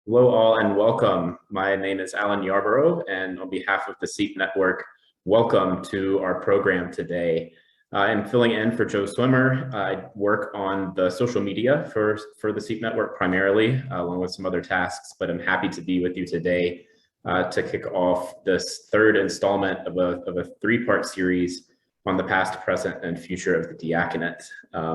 Hello all and welcome. My name is Alan Yarborough, and on behalf of the SEEP Network, welcome to our program today. I'm filling in for Joe Swimmer. I work on the social media for the SEEP Network primarily, along with some other tasks, but I'm happy to be with you today to kick off this third installment of a three-part series on the past, present, and future of the diaconate.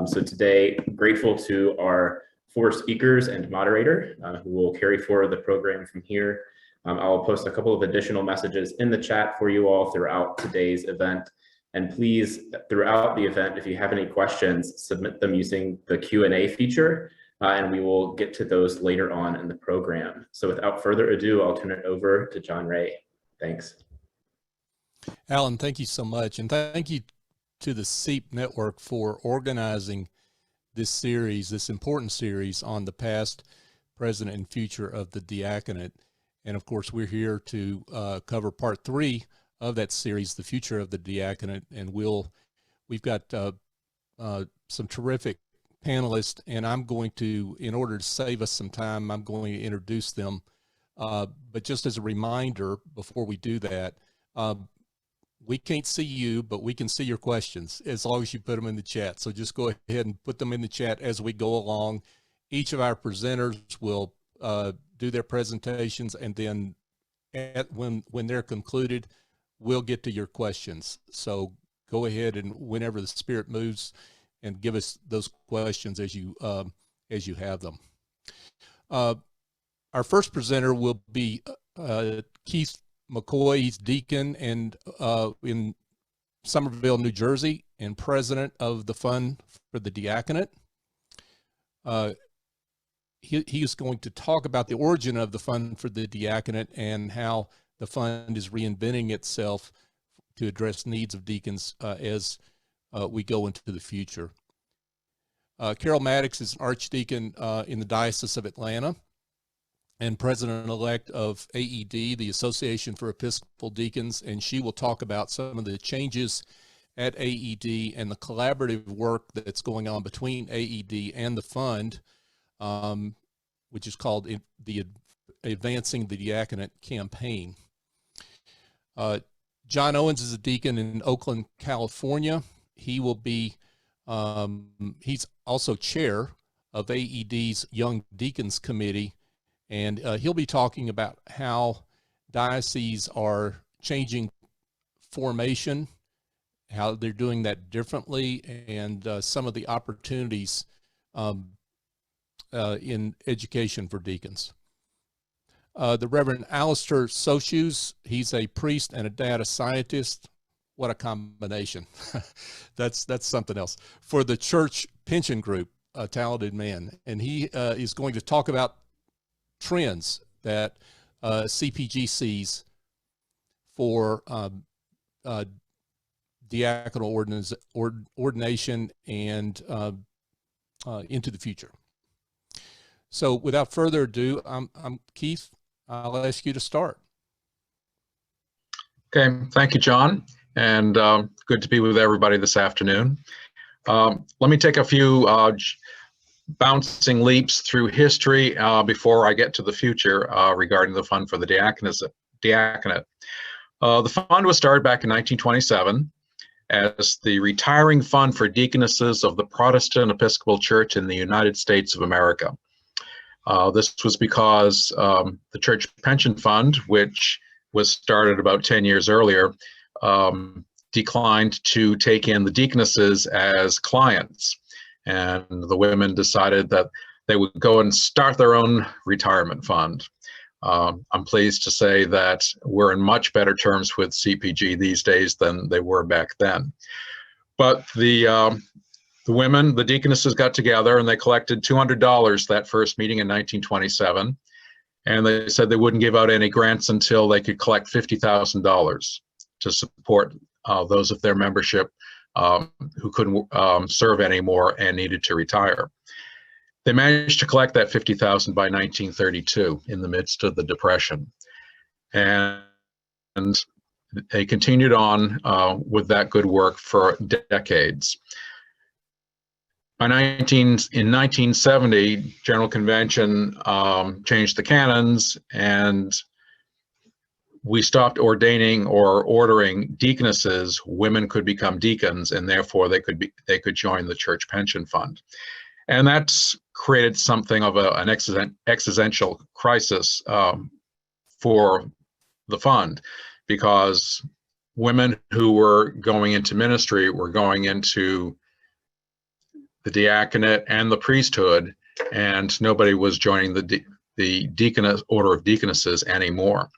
So today, I'm grateful to our four speakers and moderator who will carry forward the program from here. I'll post a couple of additional messages in the chat for you all throughout today's event. And please, throughout the event, if you have any questions, submit them using the Q&A feature, and we will get to those later on in the program. So without further ado, I'll turn it over to John Ray. Thanks. Alan, thank you so much. And thank you to the SEEP Network for organizing this series, this important series on the past, present, and future of the diaconate. And of course, we're here to cover part 3 of that series, the future of the diaconate. And we've got some terrific panelists, and I'm going to, in order to save us some time, I'm going to introduce them. But just as a reminder, before we do that, we can't see you, but we can see your questions as long as you put them in the chat. So just go ahead and put them in the chat as we go along. Each of our presenters will do their presentations, and then when they're concluded, we'll get to your questions. So go ahead and whenever the Spirit moves, and give us those questions as you have them. Our first presenter will be Keith McCoy. He's deacon and in Somerville, New Jersey, and president of the Fund for the Diaconate. He is going to talk about the origin of the Fund for the Diaconate and how the fund is reinventing itself to address needs of deacons as we go into the future. Carole Maddux is an archdeacon in the Diocese of Atlanta and president-elect of AED, the Association for Episcopal Deacons, and she will talk about some of the changes at AED and the collaborative work that's going on between AED and the fund, which is called the Advancing the Diaconate campaign. John Owens is a deacon in Oakland, California. He will be, he's also chair of AED's Young Deacons Committee, and he'll be talking about how dioceses are changing formation, how they're doing that differently, and some of the opportunities in education for deacons. The Reverend Alistair Sochus, he's a priest and a data scientist. What a combination. That's something else. For the Church Pension Group, a talented man. And he is going to talk about trends that CPG sees for diaconal ordination and into the future. So without further ado, I'm Keith. I'll ask you to start. Okay, thank you, John, and good to be with everybody this afternoon. Let me take a few bouncing leaps through history before I get to the future regarding the Fund for the Diaconate. The fund was started back in 1927 as the retiring fund for deaconesses of the Protestant Episcopal Church in the United States of America. This was because the Church Pension Fund, which was started about 10 years earlier, declined to take in the deaconesses as clients. And the women decided that they would go and start their own retirement fund. I'm pleased to say that we're in much better terms with CPG these days than they were back then. But the women, the deaconesses, got together and they collected $200 that first meeting in 1927. And they said they wouldn't give out any grants until they could collect $50,000 to support those of their membership who couldn't serve anymore and needed to retire. They managed to collect that $50,000 by 1932 in the midst of the Depression. And they continued on with that good work for decades. In 1970, General Convention changed the canons, and we stopped ordaining or ordering deaconesses. Women could become deacons, and therefore they could join the church pension fund. And that's created something of an existential crisis for the fund, because women who were going into ministry were going into the diaconate and the priesthood, and nobody was joining the deaconess order of deaconesses anymore.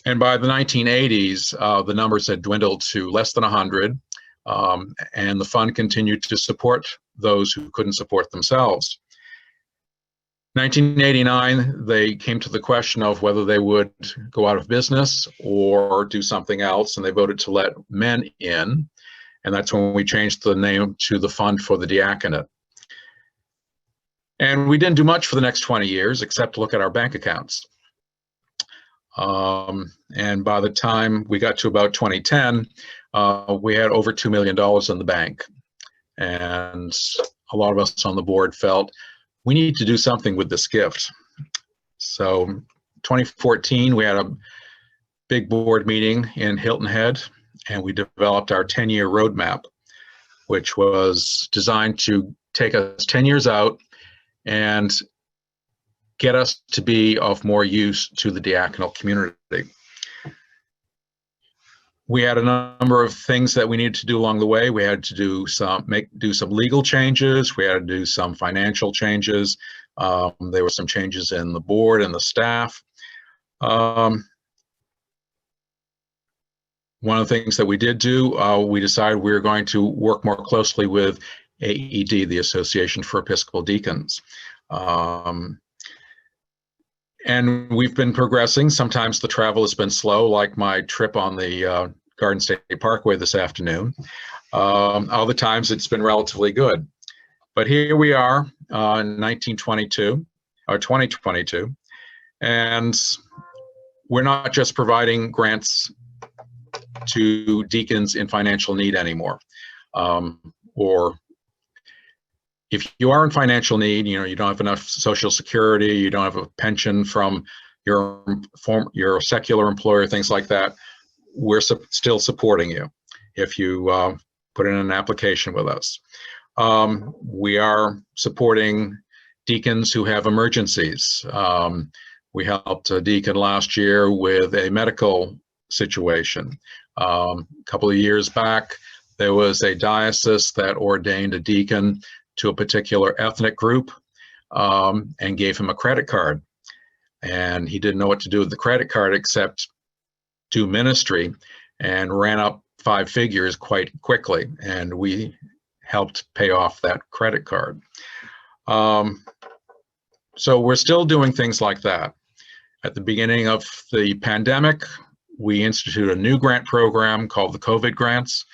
And by the 1980s, the numbers had dwindled to less than 100, and the fund continued to support those who couldn't support themselves. 1989, they came to the question of whether they would go out of business or do something else, and they voted to let men in, and that's when we changed the name to the Fund for the Diaconate. And we didn't do much for the next 20 years except look at our bank accounts. And by the time we got to about 2010, we had over $2 million in the bank. And a lot of us on the board felt we need to do something with this gift. So 2014, we had a big board meeting in Hilton Head, and we developed our 10-year roadmap, which was designed to take us 10 years out and get us to be of more use to the diaconal community. We had a number of things that we needed to do along the way. We had to do some legal changes. We had to do some financial changes. There were some changes in the board and the staff. One of the things that we did do, we decided we were going to work more closely with AED, the Association for Episcopal Deacons. And we've been progressing. Sometimes the travel has been slow, like my trip on the Garden State Parkway this afternoon. Other times it's been relatively good. But here we are in 2022, and we're not just providing grants to deacons in financial need anymore. Or if you are in financial need, you don't have enough Social Security, you don't have a pension from your secular employer, things like that, we're still supporting you if you put in an application with us. We are supporting deacons who have emergencies. We helped a deacon last year with a medical situation. A couple of years back, there was a diocese that ordained a deacon to a particular ethnic group and gave him a credit card. And he didn't know what to do with the credit card except do ministry, and ran up 5 figures quite quickly. And we helped pay off that credit card. So we're still doing things like that. At the beginning of the pandemic, we instituted a new grant program called the COVID grants,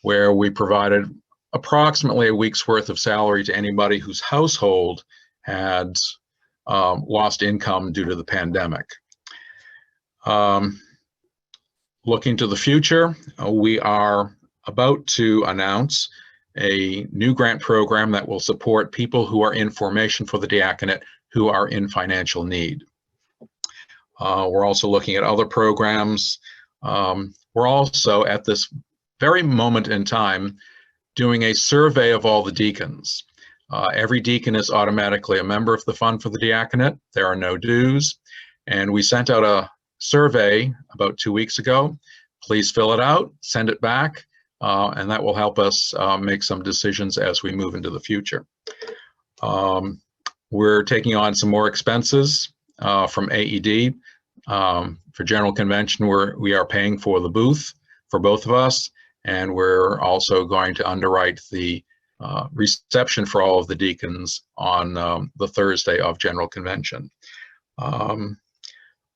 where we provided approximately a week's worth of salary to anybody whose household had lost income due to the pandemic. Looking to the future, we are about to announce a new grant program that will support people who are in formation for the diaconate who are in financial need. We're also looking at other programs. We're also, at this very moment in time, doing a survey of all the deacons. Every deacon is automatically a member of the Fund for the Diaconate. There are no dues. And we sent out a survey about 2 weeks ago. Please fill it out, send it back, and that will help us make some decisions as we move into the future. We're taking on some more expenses from AED. For General Convention, we are paying for the booth for both of us, and we're also going to underwrite the reception for all of the deacons on the Thursday of General Convention.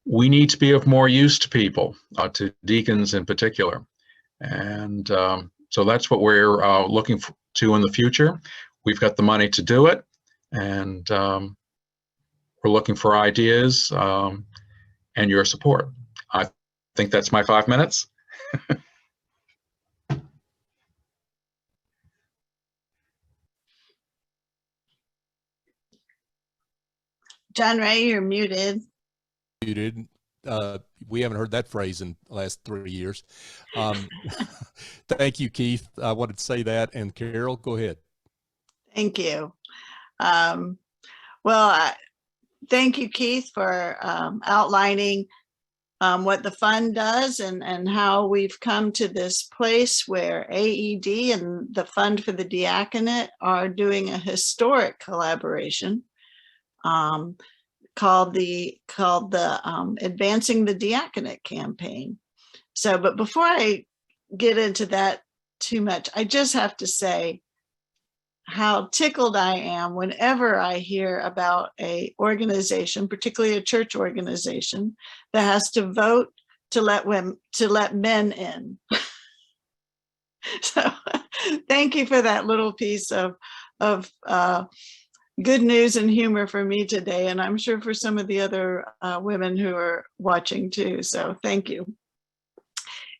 We need to be of more use to people, to deacons in particular. And so that's what we're looking to in the future. We've got the money to do it, and we're looking for ideas and your support. I think that's my 5 minutes. John Ray, you're muted. Muted. We haven't heard that phrase in the last 3 years. Thank you, Keith. I wanted to say that. And Carole, go ahead. Thank you. Thank you, Keith, for outlining what the fund does and how we've come to this place where AED and the Fund for the Diaconate are doing a historic collaboration called the Advancing the Diaconate campaign. So, but before I get into that too much, I just have to say how tickled I am whenever I hear about a organization, particularly a church organization, that has to vote to let men in. So thank you for that little piece of good news and humor for me today, and I'm sure for some of the other women who are watching too. So thank you.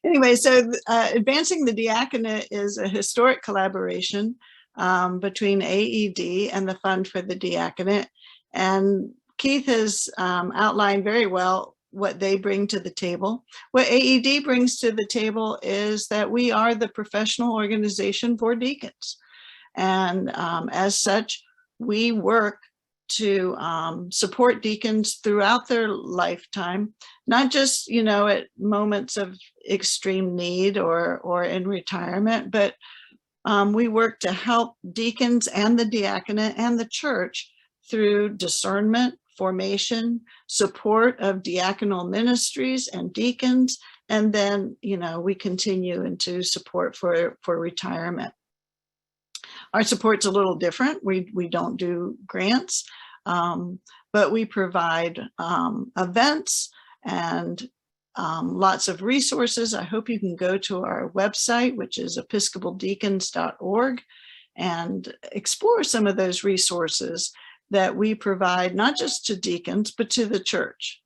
Anyway, so Advancing the Diaconate is a historic collaboration between AED and the Fund for the Diaconate. And Keith has outlined very well what they bring to the table. What AED brings to the table is that we are the professional organization for deacons. And as such, we work to support deacons throughout their lifetime, not just, at moments of extreme need or in retirement, but we work to help deacons and the diaconate and the church through discernment, formation, support of diaconal ministries and deacons, and then, we continue into support for retirement. Our support's a little different. We don't do grants, but we provide events and lots of resources. I hope you can go to our website, which is episcopaldeacons.org, and explore some of those resources that we provide, not just to deacons, but to the church.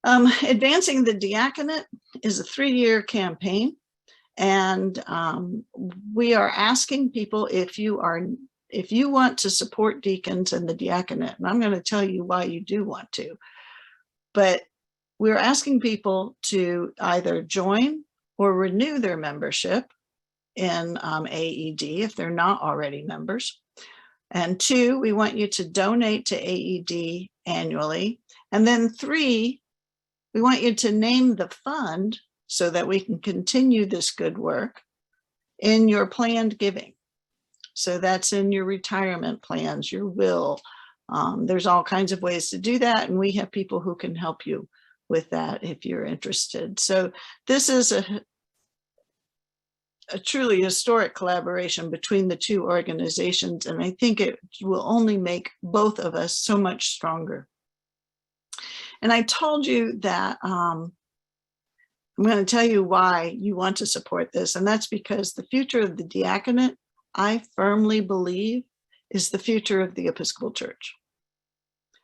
Advancing the Diaconate is a 3-year campaign, and we are asking people if you want to support deacons and the diaconate, and I'm going to tell you why you do want to, but we're asking people to either join or renew their membership in AED if they're not already members. And 2, we want you to donate to AED annually. And then 3, we want you to name the fund so that we can continue this good work in your planned giving. So that's in your retirement plans, your will. There's all kinds of ways to do that, and we have people who can help you with that if you're interested. So this is a truly historic collaboration between the two organizations, and I think it will only make both of us so much stronger. And I told you that I'm going to tell you why you want to support this, and that's because the future of the diaconate, I firmly believe, is the future of the Episcopal Church.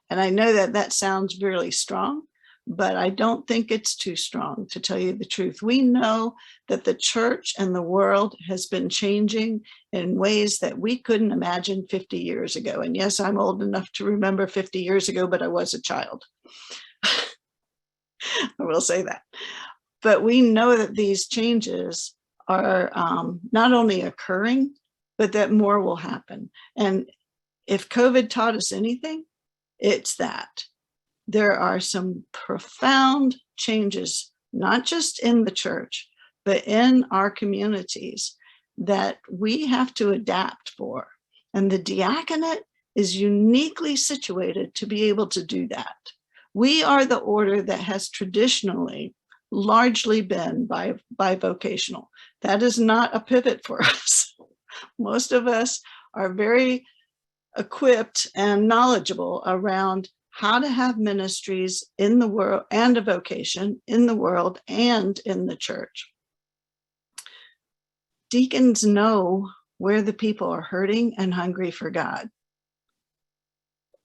And I know that that sounds really strong, but I don't think it's too strong, to tell you the truth. We know that the church and the world has been changing in ways that we couldn't imagine 50 years ago. And yes, I'm old enough to remember 50 years ago, but I was a child. I will say that. But we know that these changes are not only occurring, but that more will happen. And if COVID taught us anything, it's that. There are some profound changes, not just in the church, but in our communities that we have to adapt for. And the diaconate is uniquely situated to be able to do that. We are the order that has traditionally largely been bivocational. That is not a pivot for us. Most of us are very equipped and knowledgeable around how to have ministries in the world and a vocation in the world and in the church. Deacons know where the people are hurting and hungry for God.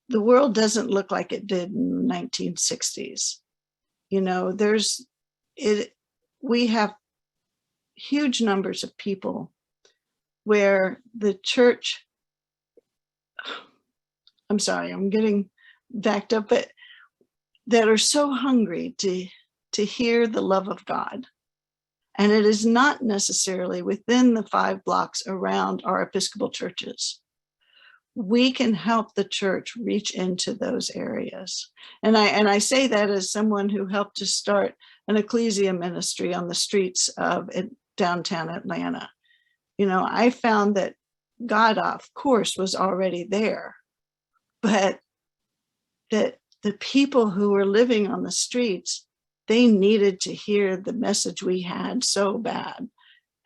The world doesn't look like it did in the 1960s. We have huge numbers of people where the church, I'm sorry, I'm getting backed up, but that are so hungry to hear the love of God. And it is not necessarily within the 5 blocks around our Episcopal churches. We can help the church reach into those areas. And I say that as someone who helped to start an ecclesia ministry on the streets of downtown Atlanta. You know, I found that God, of course, was already there, but that the people who were living on the streets, they needed to hear the message we had so bad.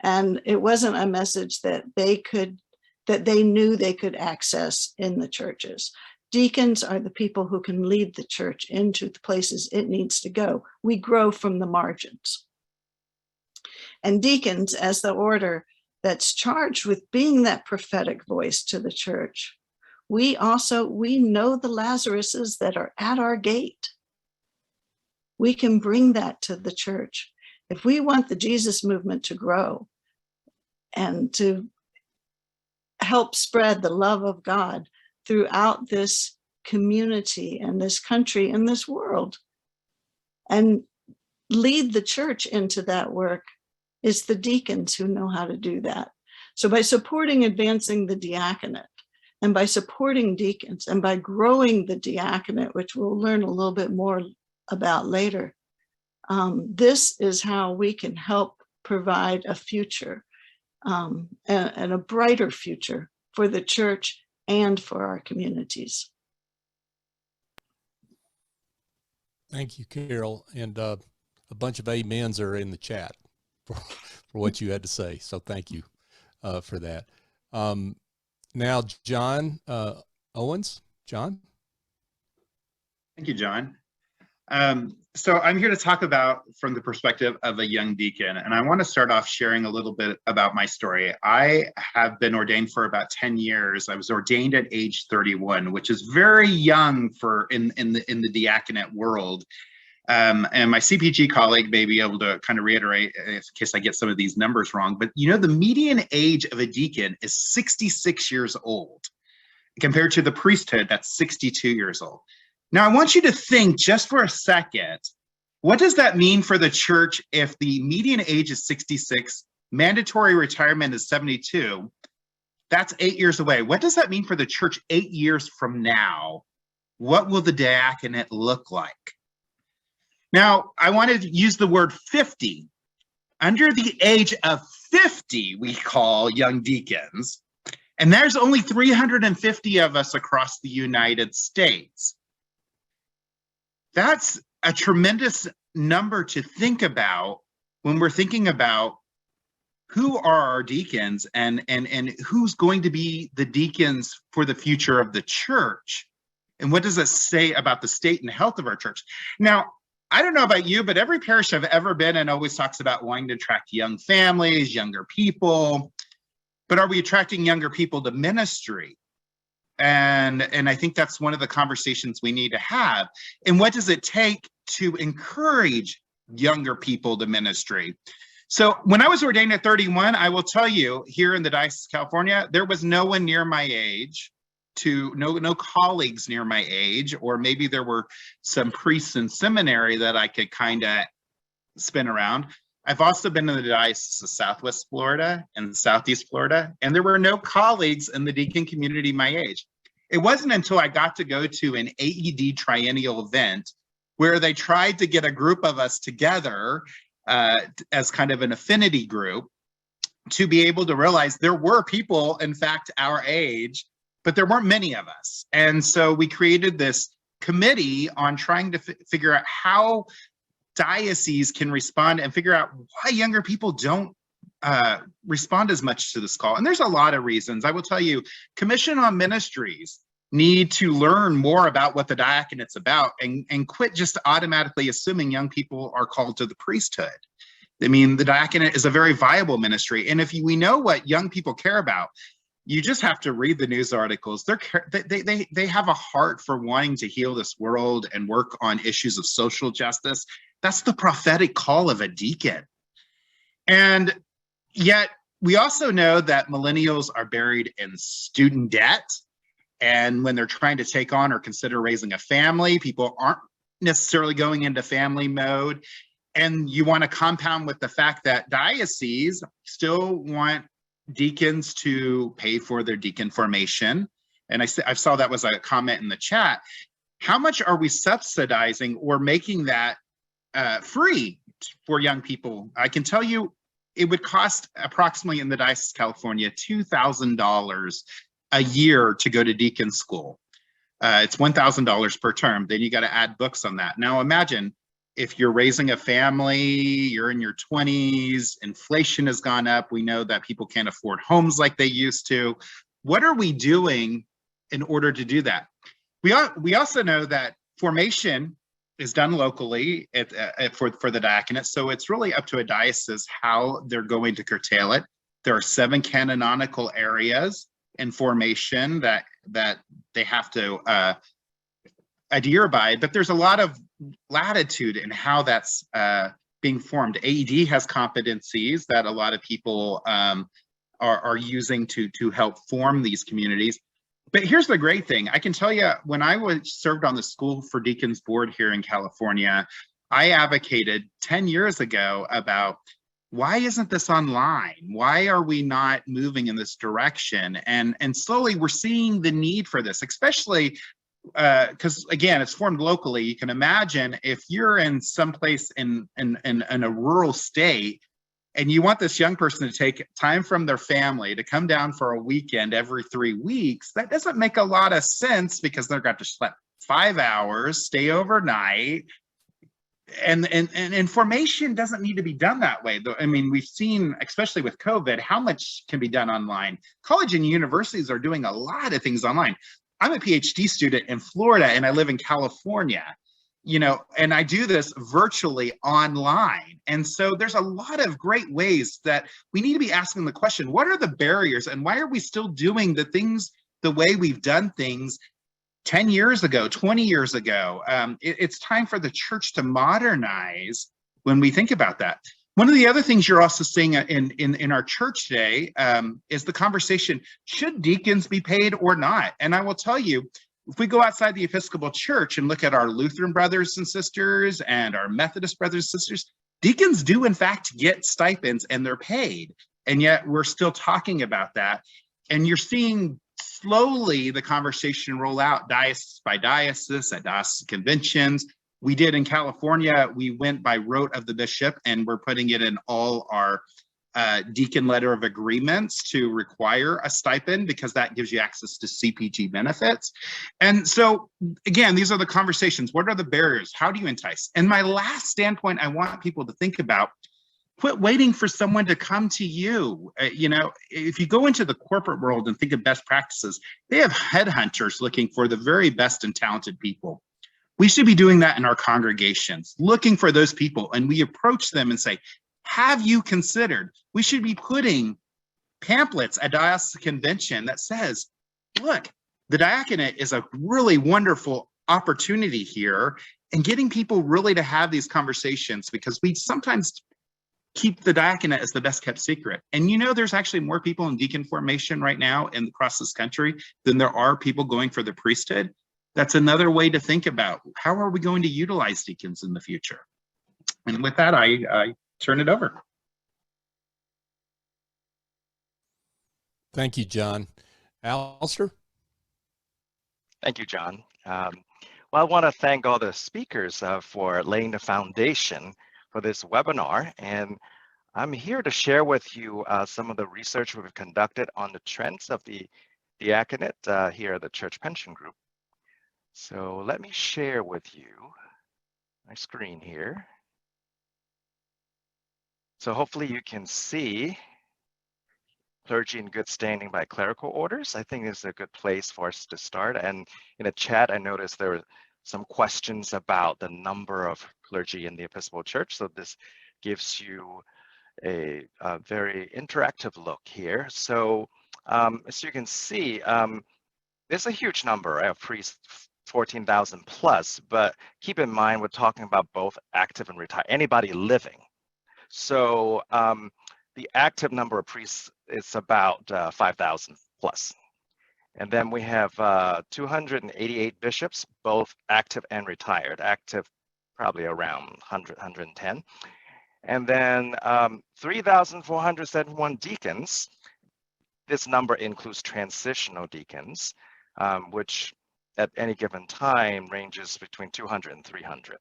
And it wasn't a message that they knew they could access in the churches. Deacons are the people who can lead the church into the places it needs to go. We grow from the margins. And deacons, as the order that's charged with being that prophetic voice to the church, we know the Lazaruses that are at our gate. We can bring that to the church. If we want the Jesus movement to grow and to help spread the love of God throughout this community and this country and this world, and lead the church into that work, it's the deacons who know how to do that. So by supporting Advancing the Diaconate, and by supporting deacons, and by growing the diaconate, which we'll learn a little bit more about later, this is how we can help provide a future and a brighter future for the church and for our communities. Thank you, Carole. And a bunch of amens are in the chat for what you had to say. So thank you for that. Now, John Owens. John? Thank you, John. So I'm here to talk about from the perspective of a young deacon, and I want to start off sharing a little bit about my story. I have been ordained for about 10 years. I was ordained at age 31, which is very young for in the diaconate world. And my CPG colleague may be able to kind of reiterate in case I get some of these numbers wrong, but you know, the median age of a deacon is 66 years old compared to the priesthood that's 62 years old. Now, I want you to think just for a second, what does that mean for the church if the median age is 66, mandatory retirement is 72, that's 8 years away. What does that mean for the church 8 years from now? What will the diaconate look like? Now, I want to use the word 50. Under the age of 50, we call young deacons, and there's only 350 of us across the United States. That's a tremendous number to think about when we're thinking about who are our deacons and who's going to be the deacons for the future of the church. And what does it say about the state and health of our church? Now, I don't know about you, but every parish I've ever been in always talks about wanting to attract young families, younger people. But are we attracting younger people to ministry? And I think that's one of the conversations we need to have. And what does it take to encourage younger people to ministry? So when I was ordained at 31, I will tell you, here in the Diocese of California, there was no one near my age, no colleagues near my age, or maybe there were some priests in seminary that I could kind of spin around. I've also been in the Diocese of Southwest Florida and Southeast Florida, and there were no colleagues in the deacon community my age. It wasn't until I got to go to an AED triennial event where they tried to get a group of us together as kind of an affinity group to be able to realize there were people, in fact, our age, but there weren't many of us. And so we created this committee on trying to figure out how dioceses can respond and figure out why younger people don't respond as much to this call. And there's a lot of reasons. I will tell you, Commission on Ministries need to learn more about what the diaconate's about and quit just automatically assuming young people are called to the priesthood. I mean, the diaconate is a very viable ministry. And if we know what young people care about, you just have to read the news articles. They have a heart for wanting to heal this world and work on issues of social justice. That's the prophetic call of a deacon. And yet we also know that millennials are buried in student debt. And when they're trying to take on or consider raising a family, people aren't necessarily going into family mode. And you want to compound with the fact that dioceses still want deacons to pay for their deacon formation. And I saw that was a comment in the chat. How much are we subsidizing or making that free for young people? I can tell you it would cost approximately in the Diocese of California $2,000 a year to go to deacon school. It's $1,000 per term. Then you got to add books on that. Now imagine if you're raising a family, you're in your 20s, inflation has gone up. We know that people can't afford homes like they used to. What are we doing in order to do that? We also know that formation is done locally for the diaconate. So it's really up to a diocese how they're going to curtail it. There are 7 canonical areas in formation that they have to adhere by, but there's a lot of latitude in how that's being formed. AED has competencies that a lot of people are using to help form these communities. But here's the great thing. I can tell you, when I served on the School for Deacons board here in California, I advocated 10 years ago about why isn't this online? Why are we not moving in this direction? And slowly we're seeing the need for this, especially because again, it's formed locally. You can imagine if you're in someplace in a rural state and you want this young person to take time from their family to come down for a weekend every 3 weeks, that doesn't make a lot of sense because they're going to sleep 5 hours, stay overnight. And formation doesn't need to be done that way. I mean, we've seen, especially with COVID, how much can be done online. College and universities are doing a lot of things online. I'm a PhD student in Florida and I live in California, you know, and I do this virtually online. And so there's a lot of great ways that we need to be asking the question, what are the barriers and why are we still doing the things the way we've done things 10 years ago, 20 years ago? It's time for the church to modernize when we think about that. One of the other things you're also seeing in our church today is the conversation, should deacons be paid or not? And I will tell you, if we go outside the Episcopal Church and look at our Lutheran brothers and sisters and our Methodist brothers and sisters, deacons do in fact get stipends and they're paid. And yet we're still talking about that. And you're seeing slowly the conversation roll out diocese by diocese at diocese conventions. We did in California, we went by rote of the bishop and we're putting it in all our deacon letter of agreements to require a stipend because that gives you access to CPG benefits. And so again, these are the conversations. What are the barriers? How do you entice? And my last standpoint I want people to think about, quit waiting for someone to come to you. You know, if you go into the corporate world and think of best practices, they have headhunters looking for the very best and talented people. We should be doing that in our congregations, looking for those people, and we approach them and say, have you considered? We should be putting pamphlets at diocese convention that says, look, the diaconate is a really wonderful opportunity here, and getting people really to have these conversations, because we sometimes keep the diaconate as the best kept secret. And you know, there's actually more people in deacon formation right now across this country than there are people going for the priesthood. That's another way to think about how are we going to utilize deacons in the future. And with that, I turn it over. Thank you, John. Alistair? Thank you, John. Well, I want to thank all the speakers for laying the foundation for this webinar. And I'm here to share with you some of the research we've conducted on the trends of the diaconate here at the Church Pension Group. So let me share with you my screen here. So hopefully you can see clergy in good standing by clerical orders. I think this is a good place for us to start. And in the chat, I noticed there were some questions about the number of clergy in the Episcopal Church. So this gives you a very interactive look here. So as you can see, there's a huge number of priests, 14,000 plus, but keep in mind, we're talking about both active and retired, anybody living. So the active number of priests is about 5,000 plus. And then we have 288 bishops, both active and retired. Active probably around 100, 110. And then 3,471 deacons. This number includes transitional deacons, which at any given time ranges between 200 and 300.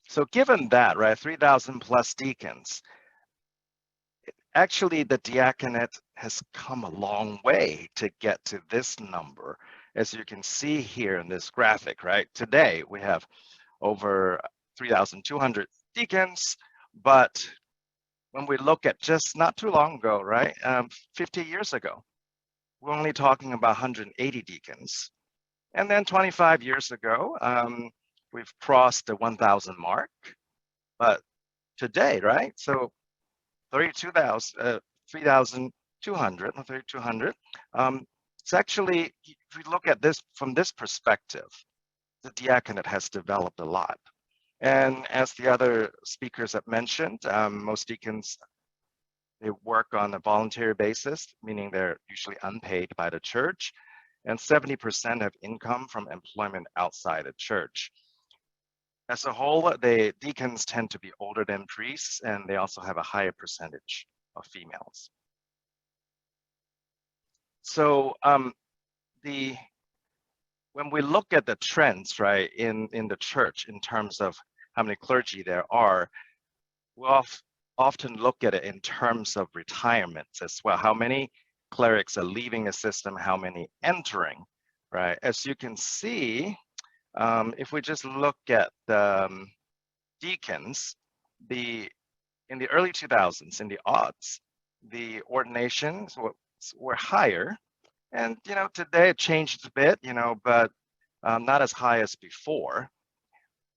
So given that, right, 3,000 plus deacons, actually the diaconate has come a long way to get to this number. As you can see here in this graphic, right, today we have over 3,200 deacons, but when we look at just not too long ago, right, 50 years ago, we're only talking about 180 deacons. And then 25 years ago, we've crossed the 1,000 mark. But today, right, so 3,200, it's actually, if we look at this from this perspective, the diaconate has developed a lot. And as the other speakers have mentioned, most deacons, they work on a voluntary basis, meaning they're usually unpaid by the church, and 70% have income from employment outside the church. As a whole, the deacons tend to be older than priests, and they also have a higher percentage of females. So when we look at the trends, right, in the church in terms of how many clergy there are, we often look at it in terms of retirements as well. How many clerics are leaving the system, how many entering, right? As you can see, if we just look at the deacons, in the early 2000s, in the aughts, the ordinations were higher. And, you know, today it changed a bit, you know, but not as high as before.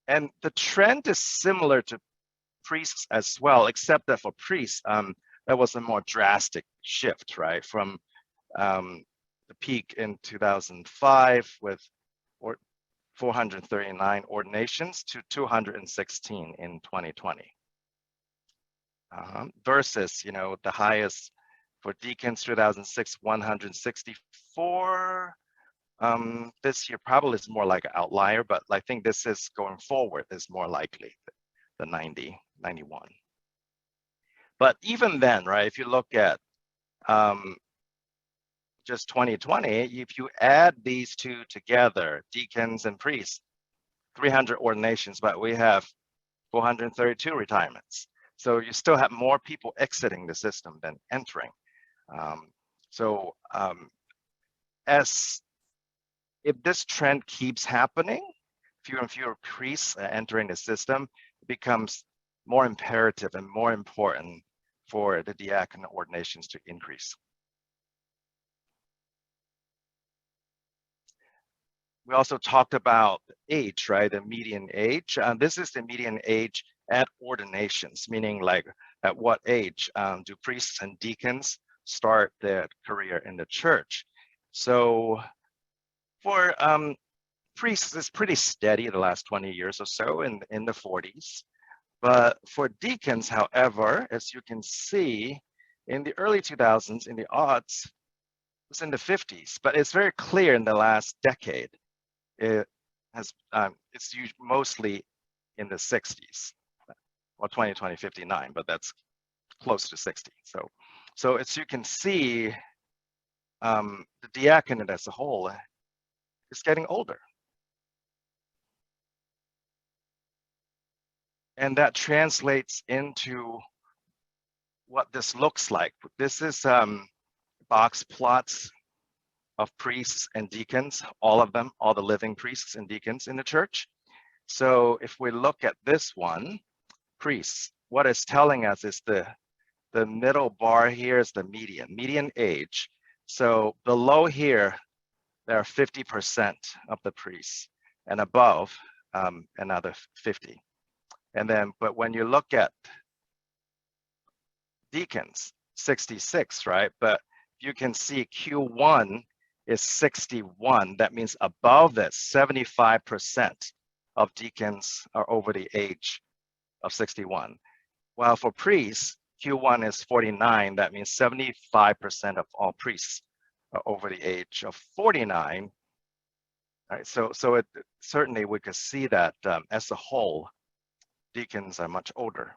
And the trend is similar to priests as well, except that for priests, there was a more drastic shift, right? From the peak in 2005 with 439 ordinations to 216 in 2020. Versus, you know, the highest for deacons, 2006, 164. This year probably is more like an outlier, but I think this is going forward is more likely, the 90, 91. But even then, right, if you look at just 2020, if you add these two together, deacons and priests, 300 ordinations, but we have 432 retirements. So you still have more people exiting the system than entering. As if this trend keeps happening, fewer and fewer priests entering the system, it becomes more imperative and more important for the diaconate ordinations to increase. We also talked about age, right? The median age. This is the median age at ordinations, meaning like at what age do priests and deacons start their career in the church. So for priests, it's pretty steady the last 20 years or so in the 40s. But for deacons, however, as you can see, in the early 2000s, in the aughts, it was in the 50s, but it's very clear in the last decade, it has it's mostly in the 60s. Well, 2020, 59, but that's close to 60. So as you can see, the diaconate as a whole is getting older. And that translates into what this looks like. This is box plots of priests and deacons, all of them, all the living priests and deacons in the church. So if we look at this one, priests, what it's telling us is the middle bar here is the median age. So below here, there are 50% of the priests, and above another 50. And then, but when you look at deacons, 66, right? But you can see Q1 is 61. That means above that, 75% of deacons are over the age of 61. While for priests, Q1 is 49. That means 75% of all priests are over the age of 49. All right, so it certainly we could see that as a whole, deacons are much older.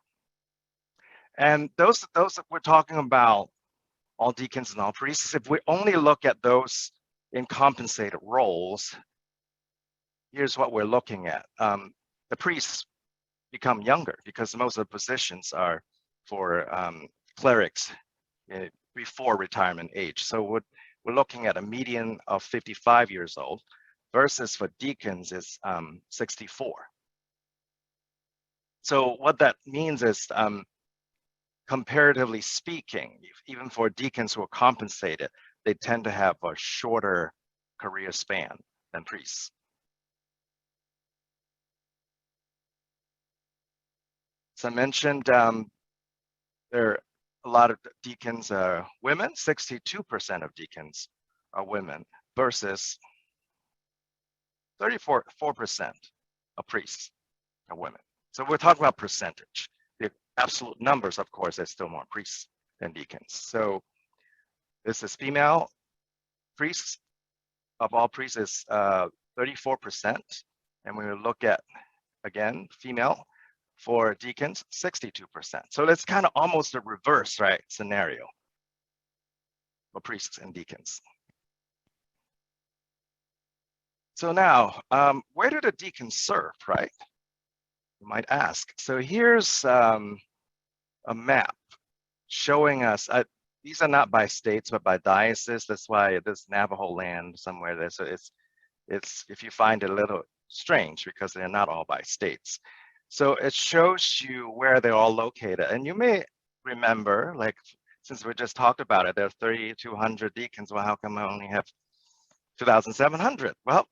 And those we're talking about, all deacons and all priests, if we only look at those in compensated roles, here's what we're looking at. The priests become younger because most of the positions are for clerics before retirement age. So we're looking at a median of 55 years old versus for deacons is 64. So what that means is, comparatively speaking, even for deacons who are compensated, they tend to have a shorter career span than priests. As I mentioned, there are a lot of deacons are women. 62% of deacons are women versus 34% of priests are women. So we're talking about percentage. The absolute numbers, of course, there's still more priests than deacons. So this is female priests. Of all priests is 34%. And when we look at, again, female for deacons, 62%. So that's kind of almost a reverse, right, scenario for priests and deacons. So now, where do the deacons serve, right? You might ask. So here's a map showing us, these are not by states, but by diocese. That's why there's Navajo land somewhere there. So it's if you find it a little strange because they're not all by states. So it shows you where they're all located. And you may remember, like, since we just talked about it, there are 3,200 deacons. Well, how come I only have 2,700? Well,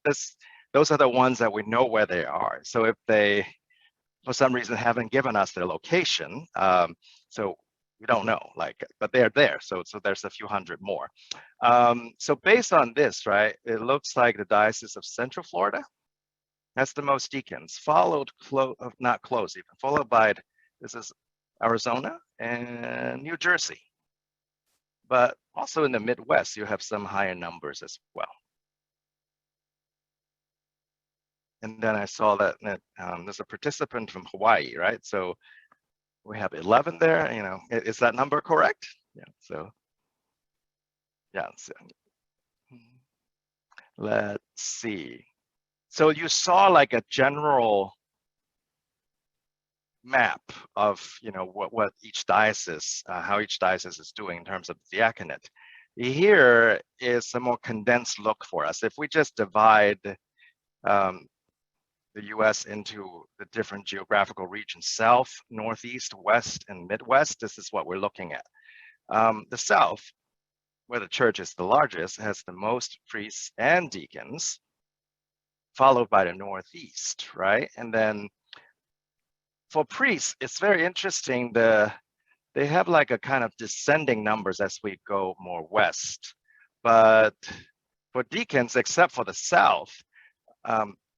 those are the ones that we know where they are. So if they, for some reason, haven't given us their location, so we don't know, like, but they're there. So there's a few hundred more. So based on this, right, it looks like the Diocese of Central Florida has the most deacons, followed not close even, followed by, this is Arizona and New Jersey. But also in the Midwest, you have some higher numbers as well. And then I saw that there's a participant from Hawaii, right? So we have 11 there, you know, is that number correct? Yeah, so, yeah. So, let's see. So you saw like a general map of, you know, what each diocese, how each diocese is doing in terms of the diaconate. Here is a more condensed look for us. If we just divide the US into the different geographical regions, South, Northeast, West, and Midwest, this is what we're looking at. The South, where the church is the largest, has the most priests and deacons, followed by the Northeast, right? And then for priests, it's very interesting. They have like a kind of descending numbers as we go more west. But for deacons, except for the South,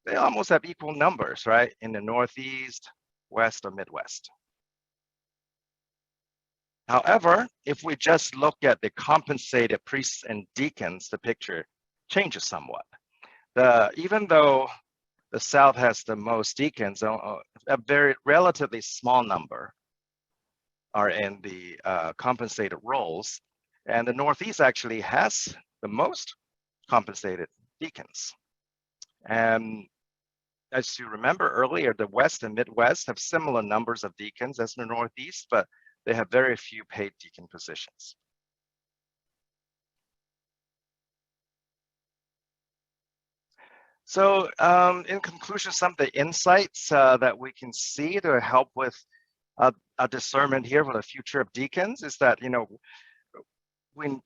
they almost have equal numbers, right? In the Northeast, West, or Midwest. However, if we just look at the compensated priests and deacons, the picture changes somewhat. Even though the South has the most deacons, a very relatively small number are in the compensated roles, and the Northeast actually has the most compensated deacons. And as you remember earlier, the West and Midwest have similar numbers of deacons as the Northeast, but they have very few paid deacon positions. So in conclusion, some of the insights that we can see to help with a discernment here for the future of deacons is that, you know,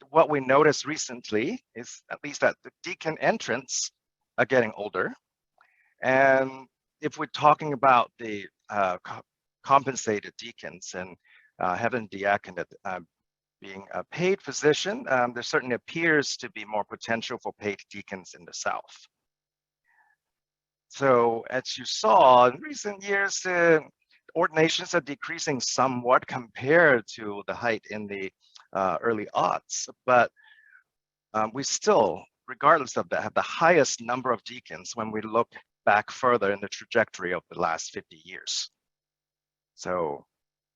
what we noticed recently is at least that the deacon entrants are getting older. And if we're talking about the compensated deacons and having diaconate being a paid position, there certainly appears to be more potential for paid deacons in the South. So as you saw in recent years, ordinations are decreasing somewhat compared to the height in the early aughts, but we still, regardless of that, have the highest number of deacons when we look back further in the trajectory of the last 50 years. So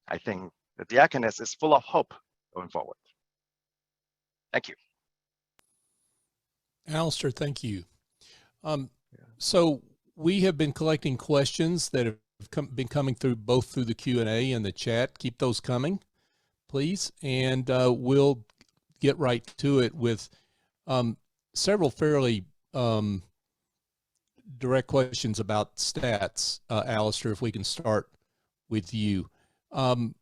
I think the diaconate is full of hope going forward. Thank you. Alistair, thank you. So we have been collecting questions that have been coming through both through the Q&A and the chat. Keep those coming, please. And we'll get right to it with several fairly direct questions about stats. Alistair, if we can start with you. And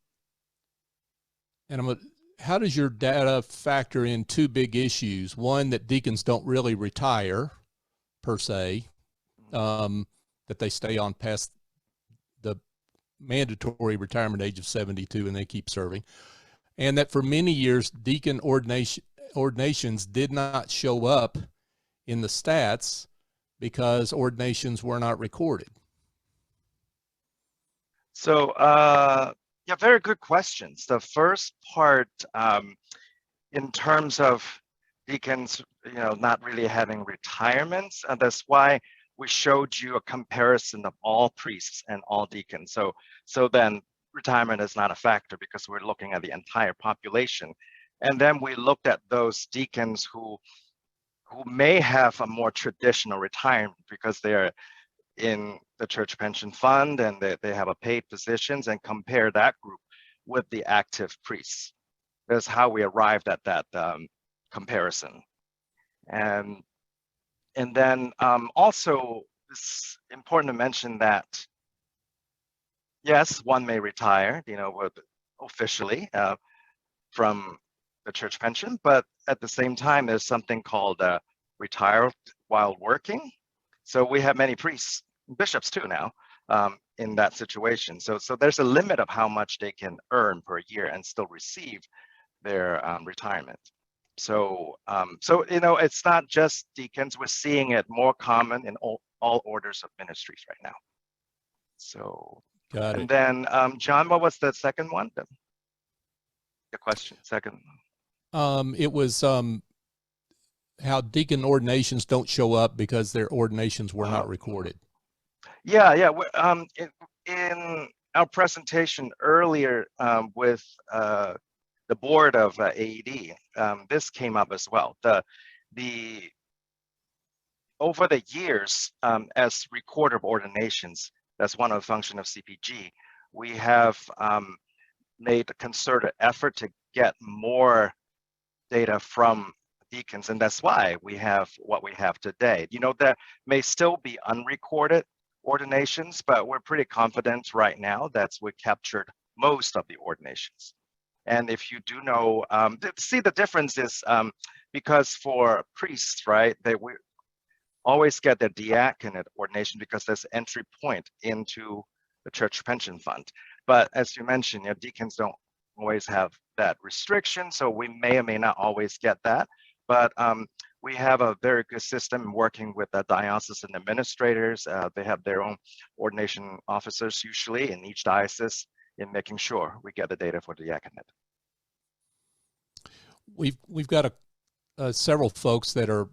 how does your data factor in two big issues? One, that deacons don't really retire per se, that they stay on past the mandatory retirement age of 72 and they keep serving. And that for many years, deacon ordinations did not show up in the stats because ordinations were not recorded. So, yeah, very good questions. The first part, in terms of deacons, not really having retirements, and that's why we showed you a comparison of all priests and all deacons. So then retirement is not a factor because we're looking at the entire population. And then we looked at those deacons who may have a more traditional retirement because they're in the church pension fund and they have a paid positions, and compare that group with the active priests. That's how we arrived at that comparison. And then also it's important to mention that yes, one may retire, officially from the church pension, but at the same time, there's something called retired while working. So we have many priests, bishops too now, in that situation. So there's a limit of how much they can earn per year and still receive their retirement. So it's not just deacons. We're seeing it more common in all orders of ministries right now. So, got it. And then John, what was the second one? The question, second. It was how deacon ordinations don't show up because their ordinations were not recorded. Yeah. In our presentation earlier with the board of AED, this came up as well. Over the years, as recorder of ordinations, that's one of the functions of CPG, we have made a concerted effort to get more data from deacons, and that's why we have what we have today. There may still be unrecorded ordinations, but we're pretty confident right now that we captured most of the ordinations. And if you do know, see the difference is because for priests, right, we always get the diaconate ordination because there's an entry point into the church pension fund. But as you mentioned, deacons don't always have that restriction, so we may or may not always get that. But we have a very good system working with the diocesan administrators. They have their own ordination officers usually in each diocese in making sure we get the data for the diaconate. We've got several folks that are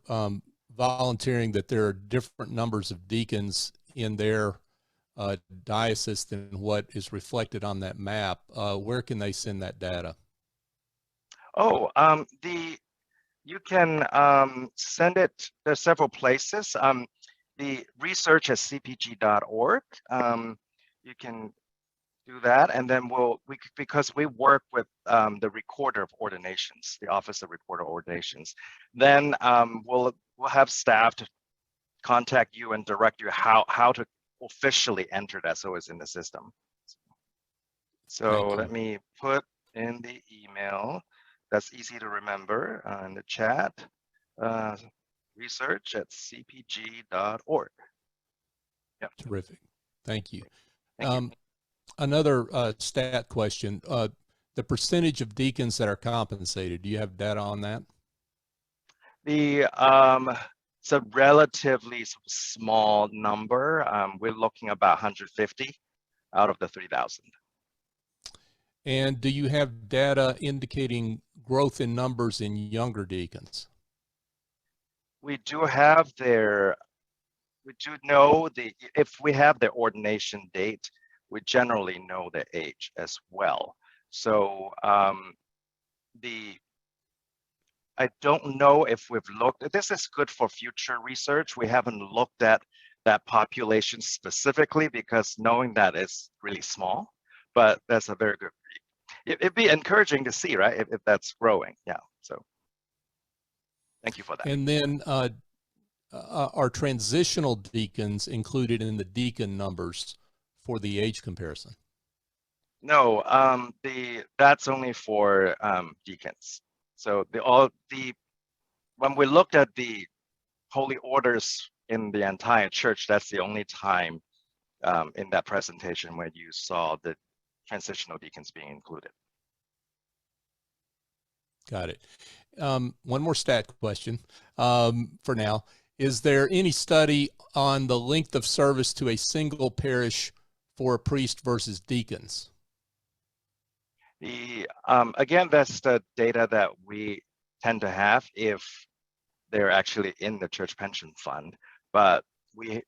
volunteering that there are different numbers of deacons in their diocese than what is reflected on that map. Where can they send that data? Oh, you can send it. There's several places. The research at cpg.org. You can do that, and then because we work with the recorder of ordinations, the Office of Recorder of Ordinations, then we'll have staff to contact you and direct you how to officially enter that so it's in the system. So let me put in the email that's easy to remember in the chat, research at cpg.org. Yeah. Terrific. Thank you. Thank you. Another stat question, the percentage of deacons that are compensated, do you have data on that? It's a relatively small number. We're looking about 150 out of the 3,000. And do you have data indicating growth in numbers in younger deacons? We do have we do know if we have their ordination date, we generally know their age as well. So I don't know if we've looked, this is good for future research. We haven't looked at that population specifically because knowing that is really small, but that's a very good, it'd be encouraging to see, right? If that's growing, yeah, so thank you for that. And then are transitional deacons included in the deacon numbers for the age comparison? No, that's only for deacons. So when we looked at the holy orders in the entire church, that's the only time in that presentation where you saw the transitional deacons being included. Got it. One more stat question for now. Is there any study on the length of service to a parish for a priest versus deacons? Again, that's the data that we tend to have if they're actually in the church pension fund, but we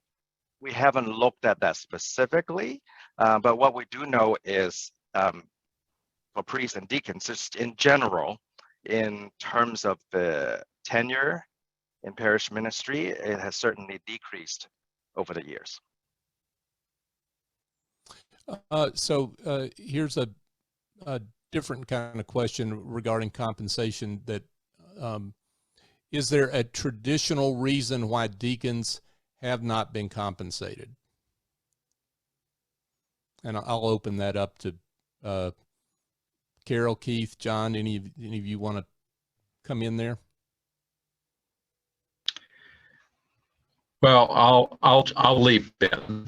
haven't looked at that specifically. But what we do know is for priests and deacons, just in general, in terms of the tenure in parish ministry, it has certainly decreased over the years. So here's a different kind of question regarding compensation. That is there a traditional reason why deacons have not been compensated? And I'll open that up to Carole, Keith, John. Any of you want to come in there? Well, I'll leap in.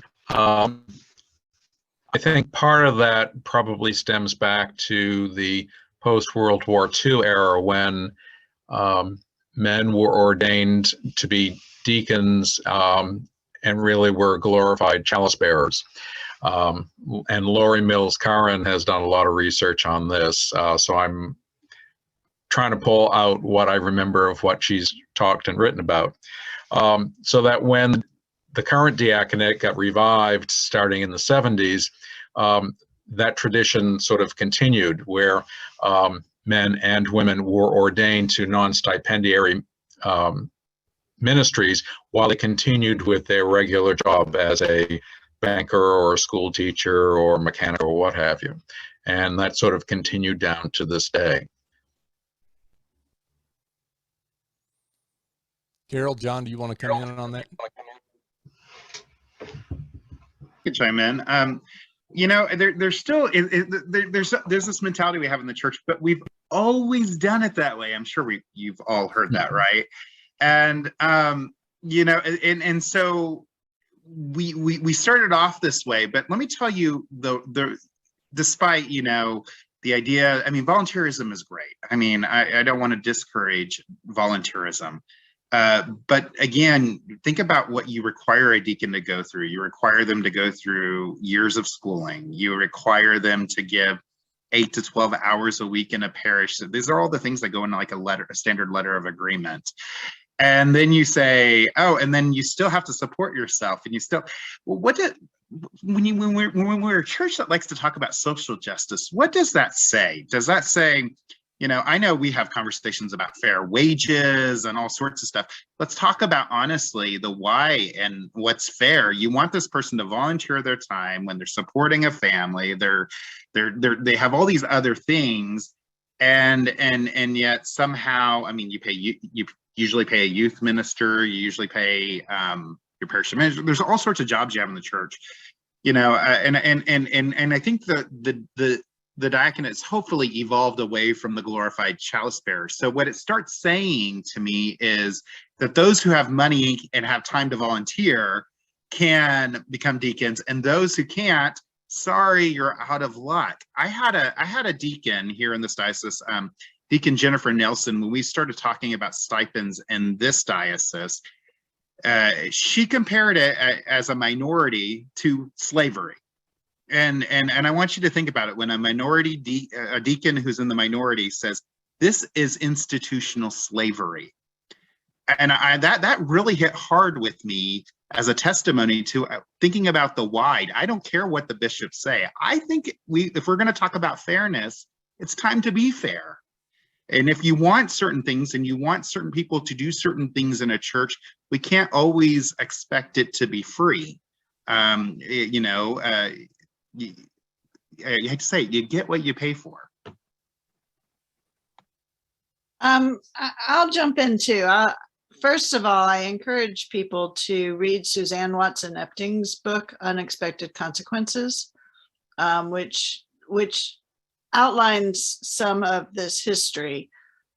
I think part of that probably stems back to the post-World War II era when men were ordained to be deacons and really were glorified chalice bearers. And Lori Mills-Curran has done a lot of research on this, so I'm trying to pull out what I remember of what she's talked and written about. So that when the current diaconate got revived starting in the 70s, that tradition sort of continued where men and women were ordained to non-stipendiary ministries while they continued with their regular job as a banker or a school teacher or mechanic or what have you. And that sort of continued down to this day. Carole, John, do you want to come in on that? I can chime in. You know, there's still there's this mentality we have in the church, but we've always done it that way. I'm sure you've all heard that, right? And you know, and so we started off this way. But let me tell you, despite you know the idea, I mean, volunteerism is great. I mean, I don't want to discourage volunteerism. But again, think about what you require a deacon to go through. You require them to go through years of schooling. You require them to give 8 to 12 hours a week in a parish. So these are all the things that go in like a standard letter of agreement. And then you say, oh, and then you still have to support yourself. And you still, well, when we're a church that likes to talk about social justice, what does that say? Does that say, you know, I know we have conversations about fair wages and all sorts of stuff. Let's talk about honestly the why and what's fair. You want this person to volunteer their time when they're supporting a family. They have all these other things, and yet somehow, I mean, you usually pay a youth minister. You usually pay your parish manager. There's all sorts of jobs you have in the church, you know, and I think the diaconate has hopefully evolved away from the glorified chalice bearer. So what it starts saying to me is that those who have money and have time to volunteer can become deacons, and those who can't, sorry, you're out of luck. I had a deacon here in this diocese, Deacon Jennifer Nelson, when we started talking about stipends in this diocese, she compared it as a minority to slavery. And I want you to think about it. When a deacon who's in the minority says, this is institutional slavery. And that really hit hard with me as a testimony to thinking about the wide. I don't care what the bishops say. I think if we're going to talk about fairness, it's time to be fair. And if you want certain things and you want certain people to do certain things in a church, we can't always expect it to be free. You know, you hate to say it, you get what you pay for. I'll jump in too. First of all, I encourage people to read Suzanne Watson Epting's book, Unexpected Consequences, which outlines some of this history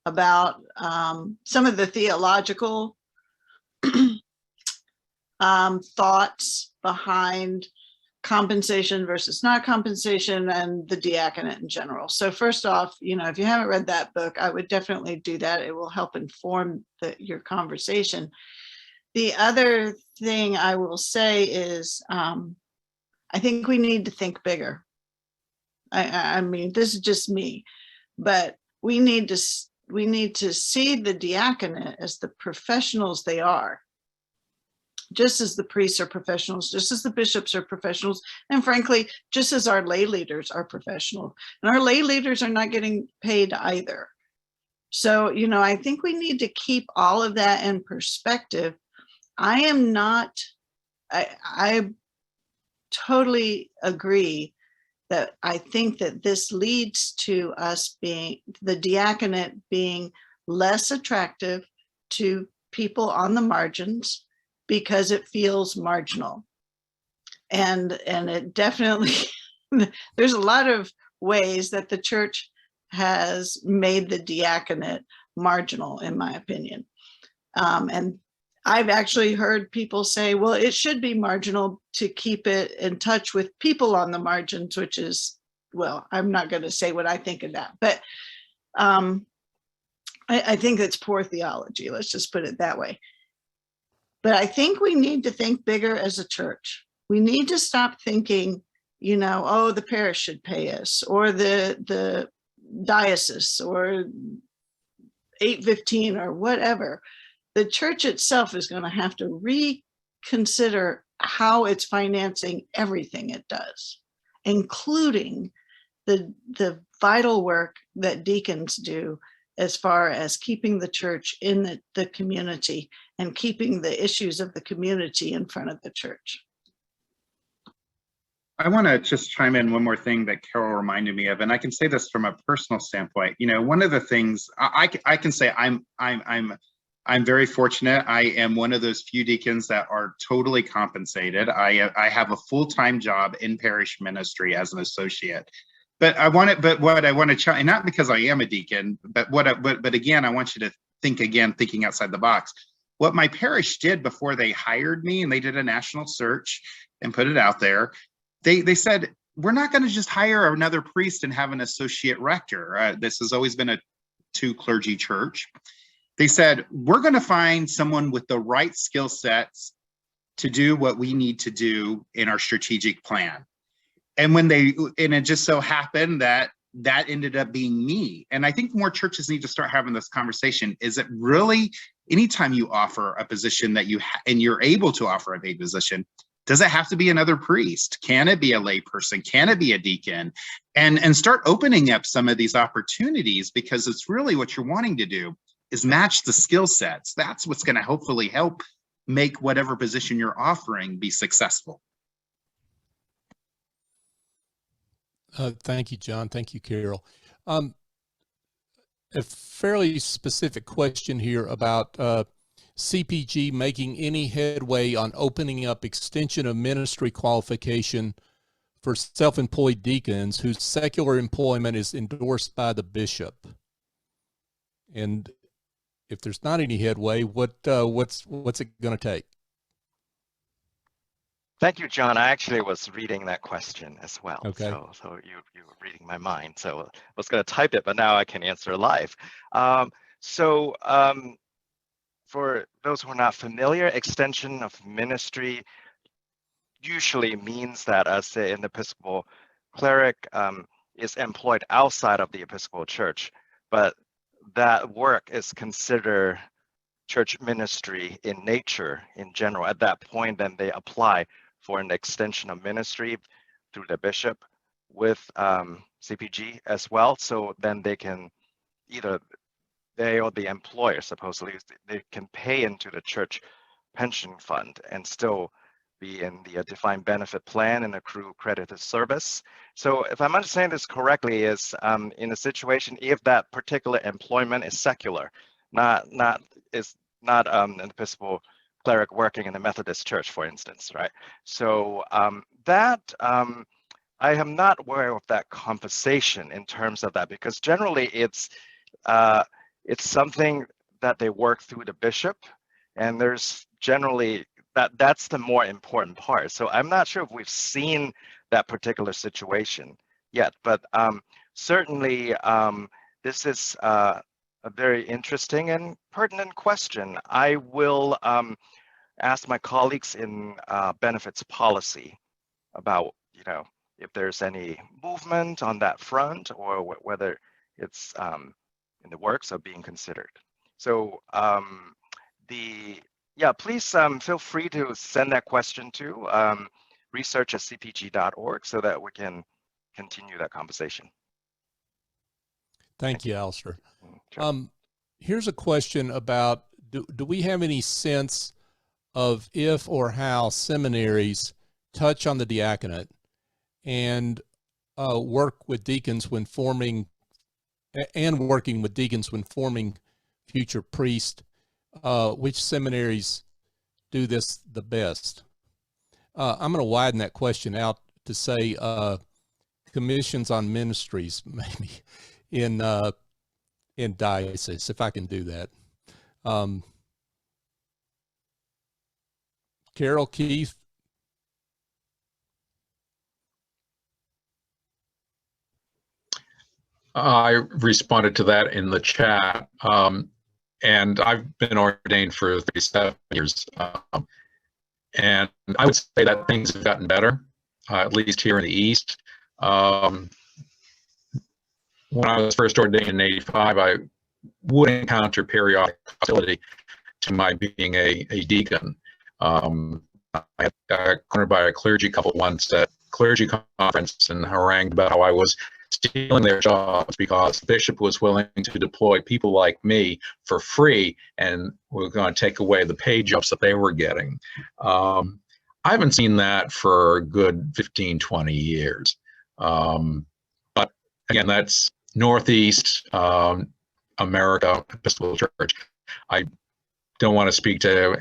about some of the theological thoughts behind compensation versus not compensation and the diaconate in general. So first off, you know, if you haven't read that book, I would definitely do that. It will help inform your conversation. The other thing I will say is I think we need to think bigger. I mean, this is just me, but we need to see the diaconate as the professionals they are. Just as the priests are professionals, just as the bishops are professionals, and frankly, just as our lay leaders are professional. And our lay leaders are not getting paid either. So, you know, I think we need to keep all of that in perspective. I totally agree that I think that this leads to us being, the diaconate being less attractive to people on the margins, because it feels marginal. And it definitely, there's a lot of ways that the church has made the diaconate marginal, in my opinion. And I've actually heard people say, well, it should be marginal to keep it in touch with people on the margins, which is, well, I'm not going to say what I think of that, but I think it's poor theology. Let's just put it that way. But I think we need to think bigger as a church. We need to stop thinking, you know, oh, the parish should pay us, or the diocese, or 815, or whatever. The church itself is going to have to reconsider how it's financing everything it does, including the vital work that deacons do as far as keeping the church in the community and keeping the issues of the community in front of the church. I want to just chime in one more thing that Carole reminded me of, and I can say this from a personal standpoint. You know, one of the things I can say, I'm very fortunate. I am one of those few deacons that are totally compensated. I have a full-time job in parish ministry as an associate. But what I want to challenge, not because I am a deacon, but again, I want you to think again, thinking outside the box. What my parish did before they hired me, and they did a national search and put it out there, they said, we're not going to just hire another priest and have an associate rector. This has always been a two clergy church. They said, we're going to find someone with the right skill sets to do what we need to do in our strategic plan. And it just so happened that ended up being me. And I think more churches need to start having this conversation. Is it really, anytime you offer a position that and you're able to offer a paid position, does it have to be another priest? Can it be a lay person? Can it be a deacon? And start opening up some of these opportunities, because it's really what you're wanting to do is match the skill sets. That's what's going to hopefully help make whatever position you're offering be successful. Thank you, John. Thank you, Carole. A fairly specific question here about CPG making any headway on opening up extension of ministry qualification for self-employed deacons whose secular employment is endorsed by the bishop. And if there's not any headway, what's it going to take? Thank you, John. I actually was reading that question as well. Okay. So you were reading my mind. So I was going to type it, but now I can answer live. For those who are not familiar, extension of ministry usually means that, say, an Episcopal cleric is employed outside of the Episcopal Church, but that work is considered church ministry in nature in general. At that point, then they apply for an extension of ministry through the bishop with CPG as well. So then they can either, they or the employer supposedly, they can pay into the church pension fund and still be in the defined benefit plan and accrue credited service. So if I'm understanding this correctly, is in a situation if that particular employment is secular, not an Episcopal cleric working in the Methodist Church, for instance, right? So I am not aware of that compensation in terms of that, because generally it's something that they work through the bishop, and there's generally that's the more important part. So I'm not sure if we've seen that particular situation yet, but certainly this is a very interesting and pertinent question. I will ask my colleagues in benefits policy about, if there's any movement on that front, or whether it's in the works of being considered. So please feel free to send that question to research@cpg.org so that we can continue that conversation. Thank you, Alistair. Sure. Here's a question about, do we have any sense of if or how seminaries touch on the diaconate and work with deacons when forming future priests? Which seminaries do this the best? I'm going to widen that question out to say commissions on ministries, maybe in diocese, if I can do that. Carole, Keith? I responded to that in the chat. And I've been ordained for 37 years. And I would say that things have gotten better, at least here in the East. When I was first ordained in '85, I would encounter periodic hostility to my being a deacon. I got cornered by a clergy couple once at clergy conference and harangued about how I was stealing their jobs because the bishop was willing to deploy people like me for free, and we're going to take away the paid jobs that they were getting. I haven't seen that for a good 15, 20 years. But again, that's Northeast America Episcopal Church. I don't want to speak to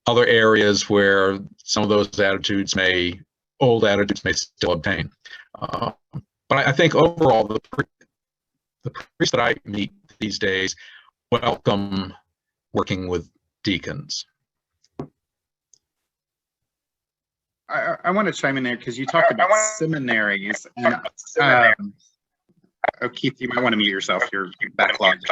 other areas where some of those old attitudes may still obtain. But I think overall, the priests that I meet these days welcome working with deacons. I want to chime in there because you talked about seminaries. And, Keith, you might want to mute yourself. You're backlogged.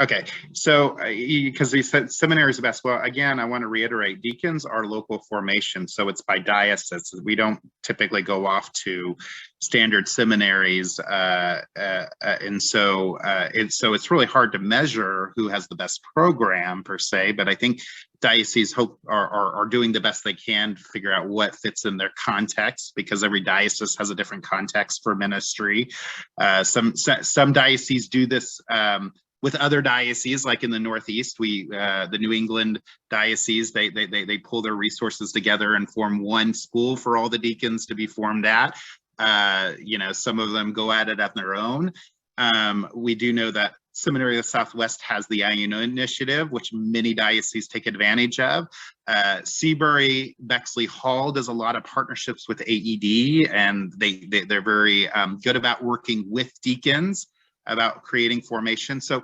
Okay, so because you said seminaries are best, well, again, I want to reiterate, deacons are local formation, so it's by diocese. We don't typically go off to standard seminaries, and so it's really hard to measure who has the best program per se. But I think dioceses are doing the best they can to figure out what fits in their context, because every diocese has a different context for ministry. Some dioceses do this with other dioceses, like in the Northeast, the New England diocese, they pull their resources together and form one school for all the deacons to be formed at. Some of them go at it on their own. We do know that Seminary of the Southwest has the IUNO initiative, which many dioceses take advantage of. Seabury Bexley Hall does a lot of partnerships with AED, and they're very good about working with deacons about creating formation. So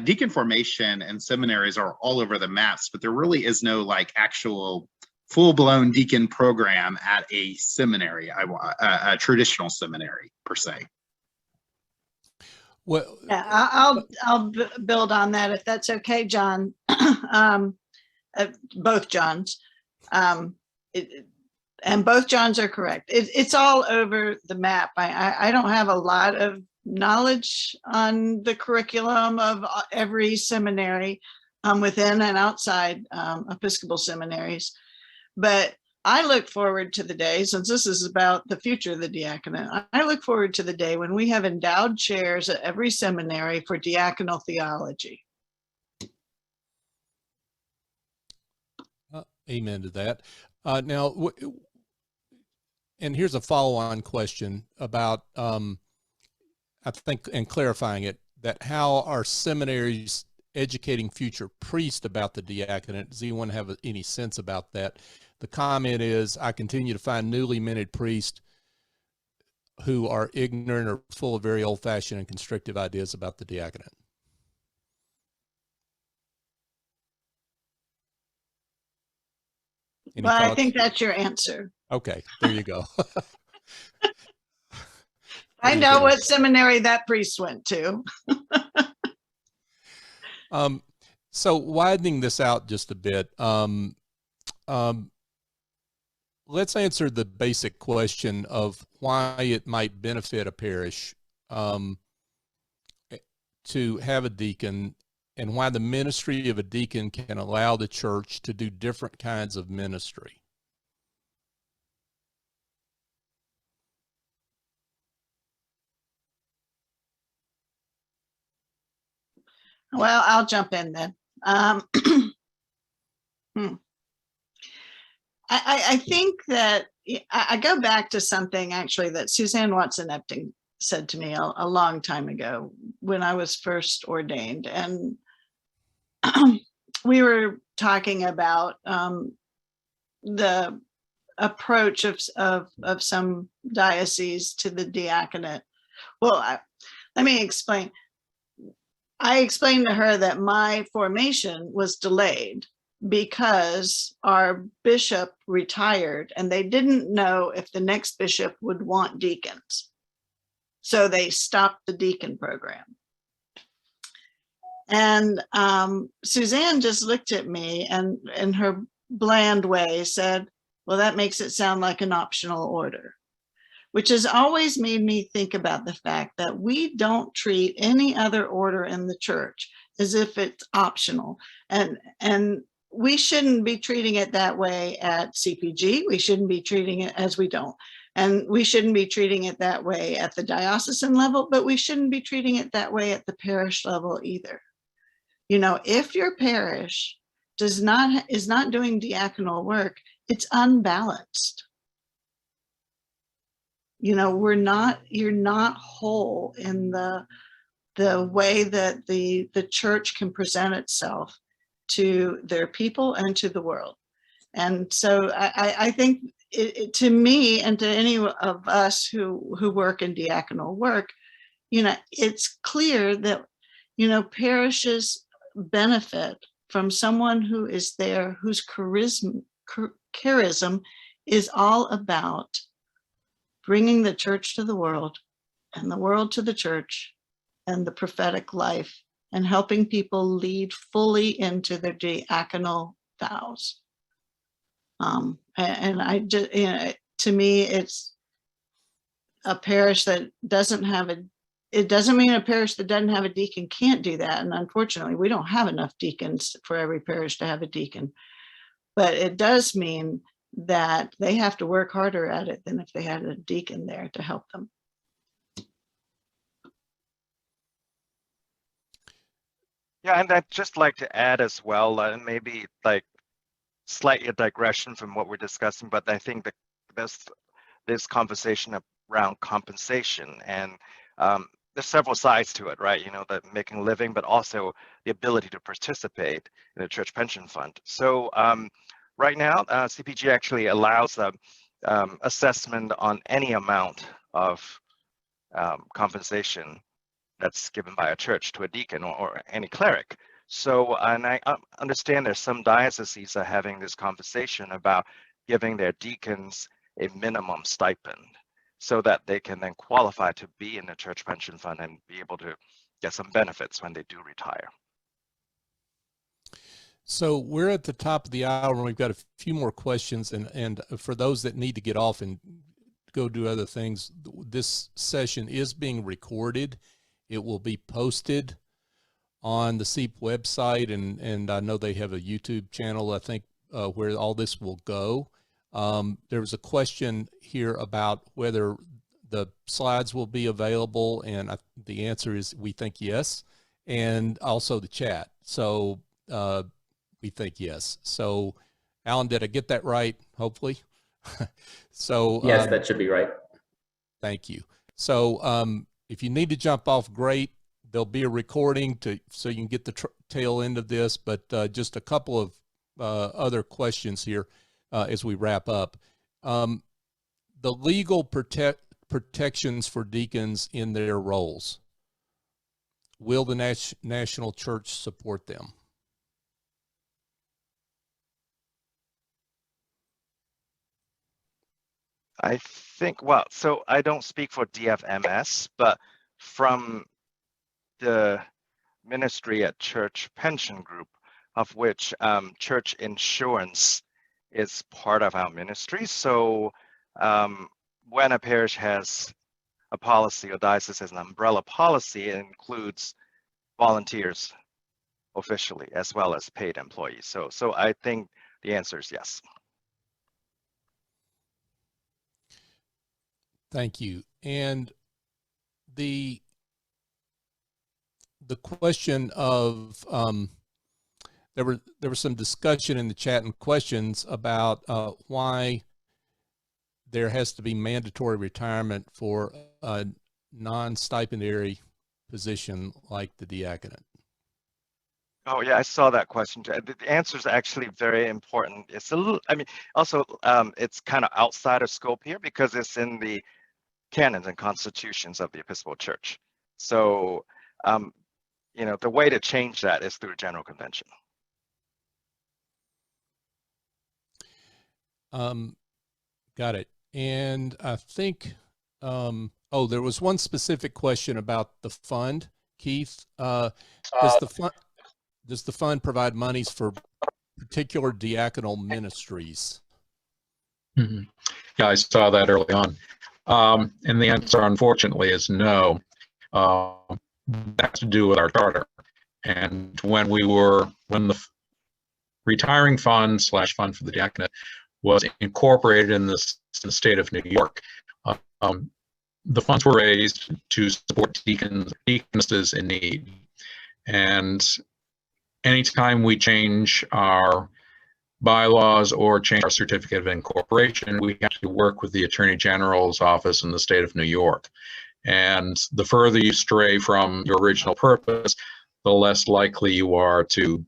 deacon formation and seminaries are all over the maps, but there really is no actual full-blown deacon program at a seminary, a traditional seminary per se. Well, yeah, I'll build on that if that's okay, John. both Johns. And both Johns are correct. It's all over the map. I don't have a lot of knowledge on the curriculum of every seminary within and outside Episcopal seminaries, but I look forward to the day, since this is about the future of the diaconate, I look forward to the day when we have endowed chairs at every seminary for diaconal theology. Amen to that. Now, and here's a follow-on question about, I think, and clarifying it, that how are seminaries educating future priests about the diaconate? Does anyone have any sense about that? The comment is, I continue to find newly minted priests who are ignorant or full of very old-fashioned and constrictive ideas about the diaconate. Any Well, thoughts? I think that's your answer. Okay, there you go. I know what seminary that priest went to. So widening this out just a bit, let's answer the basic question of why it might benefit a parish to have a deacon, and why the ministry of a deacon can allow the church to do different kinds of ministry. Well, I'll jump in then. I think that I go back to something actually that Suzanne Watson-Epting said to me a long time ago when I was first ordained. And we were talking about the approach of some dioceses to the diaconate. Well, let me explain. I explained to her that my formation was delayed because our bishop retired and they didn't know if the next bishop would want deacons. So they stopped the deacon program. And Suzanne just looked at me and in her bland way said, well, that makes it sound like an optional order, which has always made me think about the fact that we don't treat any other order in the church as if it's optional. And we shouldn't be treating it that way at CPG. We shouldn't be treating it as we don't. And we shouldn't be treating it that way at the diocesan level, but we shouldn't be treating it that way at the parish level either. You know, if your parish is not doing diaconal work, it's unbalanced. You know, you're not whole in the way that the church can present itself to their people and to the world. And so I think to me and to any of us who work in diaconal work, you know, it's clear that, you know, parishes benefit from someone who is there, whose charism is all about bringing the church to the world and the world to the church and the prophetic life, and helping people lead fully into their diaconal vows. And I just, you know, to me, it's a parish that doesn't have it doesn't mean a parish that doesn't have a deacon can't do that. And unfortunately, we don't have enough deacons for every parish to have a deacon. But it does mean that they have to work harder at it than if they had a deacon there to help them. Yeah, and I'd just like to add as well, maybe like slightly a digression from what we're discussing, but I think that this conversation around compensation, and there's several sides to it, right? You know, the making a living, but also the ability to participate in a church pension fund. So right now, CPG actually allows assessment on any amount of compensation that's given by a church to a deacon or any cleric. So, and I understand there's some dioceses are having this conversation about giving their deacons a minimum stipend so that they can then qualify to be in the church pension fund and be able to get some benefits when they do retire. So we're at the top of the hour and we've got a few more questions, and for those that need to get off and go do other things, this session is being recorded. It will be posted on the SEEP website, and I know they have a YouTube channel, I think, where all this will go. There was a question here about whether the slides will be available, and the answer is we think yes, and also the chat. So we think yes. So Alan, did I get that right? Hopefully. So yes, that should be right. Thank you. So if you need to jump off, great. There'll be a recording so you can get the tail end of this, but just a couple of other questions here as we wrap up. The legal protections for deacons in their roles. Will the national church support them? I think, well, so I don't speak for DFMS, but from the ministry at Church Pension Group, of which church insurance is part of our ministry. So when a parish has a policy, or diocese has an umbrella policy, it includes volunteers officially as well as paid employees. So I think the answer is yes. Thank you. And the question of there was some discussion in the chat and questions about why there has to be mandatory retirement for a non-stipendary position like the diaconate. Oh yeah, I saw that question. The answer is actually very important. It's a little, I mean, also it's kind of outside of scope here because it's in the canons and constitutions of the Episcopal Church. So, you know, the way to change that is through a general convention. Got it. And I think, oh, there was one specific question about the fund, Keith. Does the fund provide monies for particular diaconal ministries? Mm-hmm. Yeah, I saw that early on. And the answer, unfortunately, is no. That's to do with our charter. And when the retiring fund / fund for the diaconate was incorporated in the state of New York, the funds were raised to support deaconesses in need. And anytime we change our bylaws or change our certificate of incorporation, we have to work with the Attorney General's office in the state of New York. And the further you stray from your original purpose, the less likely you are to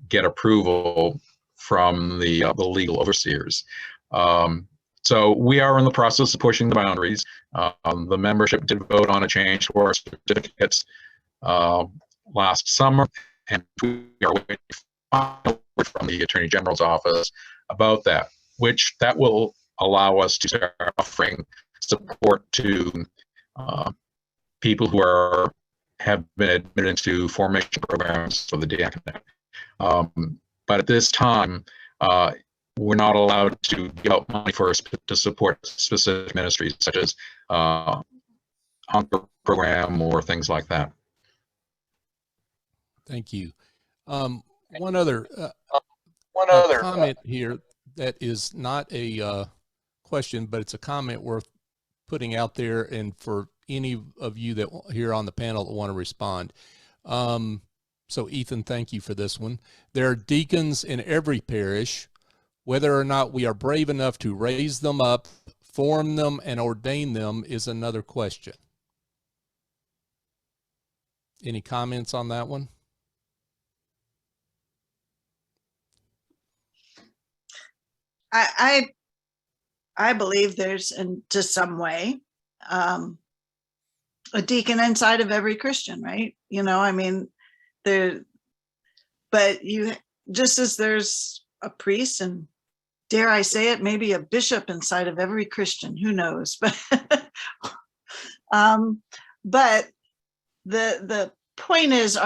get approval from the legal overseers. So we are in the process of pushing the boundaries. The membership did vote on a change to our certificates last summer, and we are waiting from the Attorney General's office about that, which that will allow us to start offering support to people who have been admitted into formation programs for the diaconate. But at this time, we're not allowed to give out money to support specific ministries such as Hunger program or things like that. Thank you. One other comment here that is not a question, but it's a comment worth putting out there, and for any of you that here on the panel that want to respond. So Ethan, thank you for this one. There are deacons in every parish. Whether or not we are brave enough to raise them up, form them, and ordain them is another question. Any comments on that one? I believe there's, to some way, a deacon inside of every Christian, right? You know, I mean, but you, just as there's a priest, and dare I say it, maybe a bishop inside of every Christian, who knows? But the point is,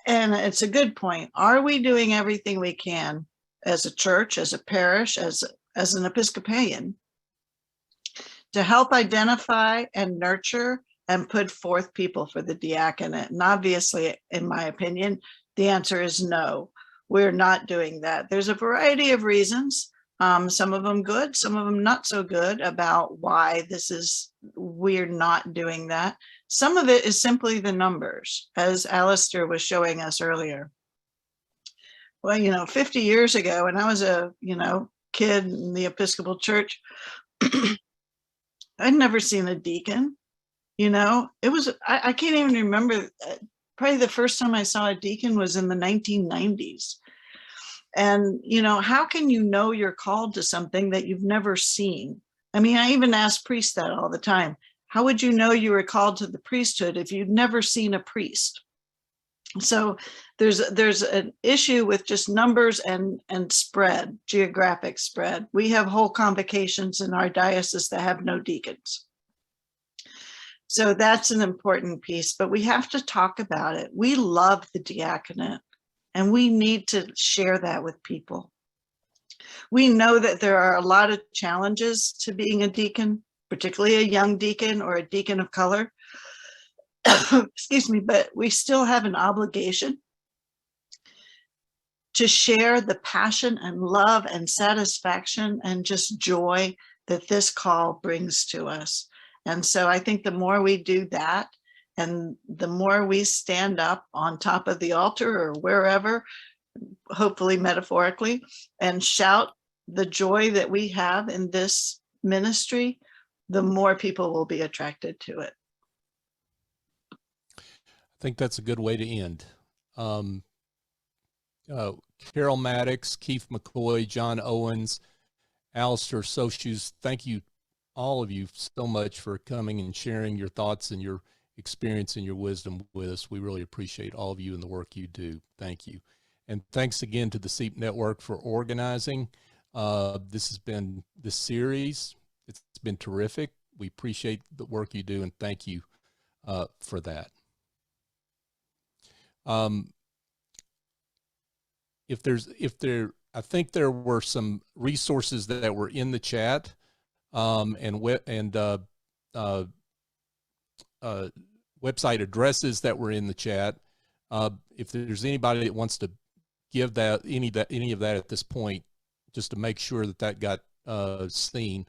And it's a good point. Are we doing everything we can as a church, as a parish, as an Episcopalian to help identify and nurture and put forth people for the diaconate? And obviously, in my opinion, the answer is no, we're not doing that. There's a variety of reasons, some of them good, some of them not so good, about why we're not doing that. Some of it is simply the numbers, as Alistair was showing us earlier. Well, 50 years ago, when I was a, kid in the Episcopal Church, I'd never seen a deacon. It was, I can't even remember, probably the first time I saw a deacon was in the 1990s. And, how can you know you're called to something that you've never seen? I mean, I even ask priests that all the time. How would you know you were called to the priesthood if you'd never seen a priest? So there's an issue with just numbers and spread, geographic spread. We have whole convocations in our diocese that have no deacons. So that's an important piece, but we have to talk about it. We love the diaconate, and we need to share that with people. We know that there are a lot of challenges to being a deacon, particularly a young deacon or a deacon of color. Excuse me, but we still have an obligation to share the passion and love and satisfaction and just joy that this call brings to us. And so I think the more we do that, and the more we stand up on top of the altar or wherever, hopefully metaphorically, and shout the joy that we have in this ministry, the more people will be attracted to it. I think that's a good way to end. Carole Maddux, Keith McCoy, John Owens, Alistair Sochus, thank you, all of you, so much for coming and sharing your thoughts and your experience and your wisdom with us. We really appreciate all of you and the work you do. Thank you. And thanks again to the SEEP Network for organizing. This has been the series. It's been terrific. We appreciate the work you do, and thank you for that. I think there were some resources that were in the chat, and website addresses that were in the chat. If there's anybody that wants to give that any of that at this point, just to make sure that got seen.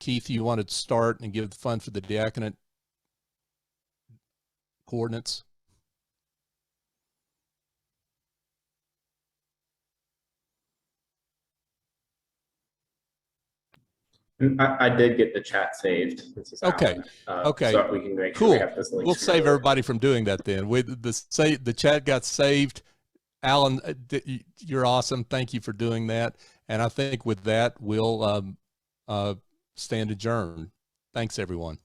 Keith, you wanted to start and give the fund for the diaconate coordinates? I did get the chat saved. This is okay. Okay. So we can make cool. Sure we have this link. We'll save everybody from doing that then. The chat got saved. Alan, you're awesome. Thank you for doing that. And I think with that, we'll stand adjourned. Thanks, everyone.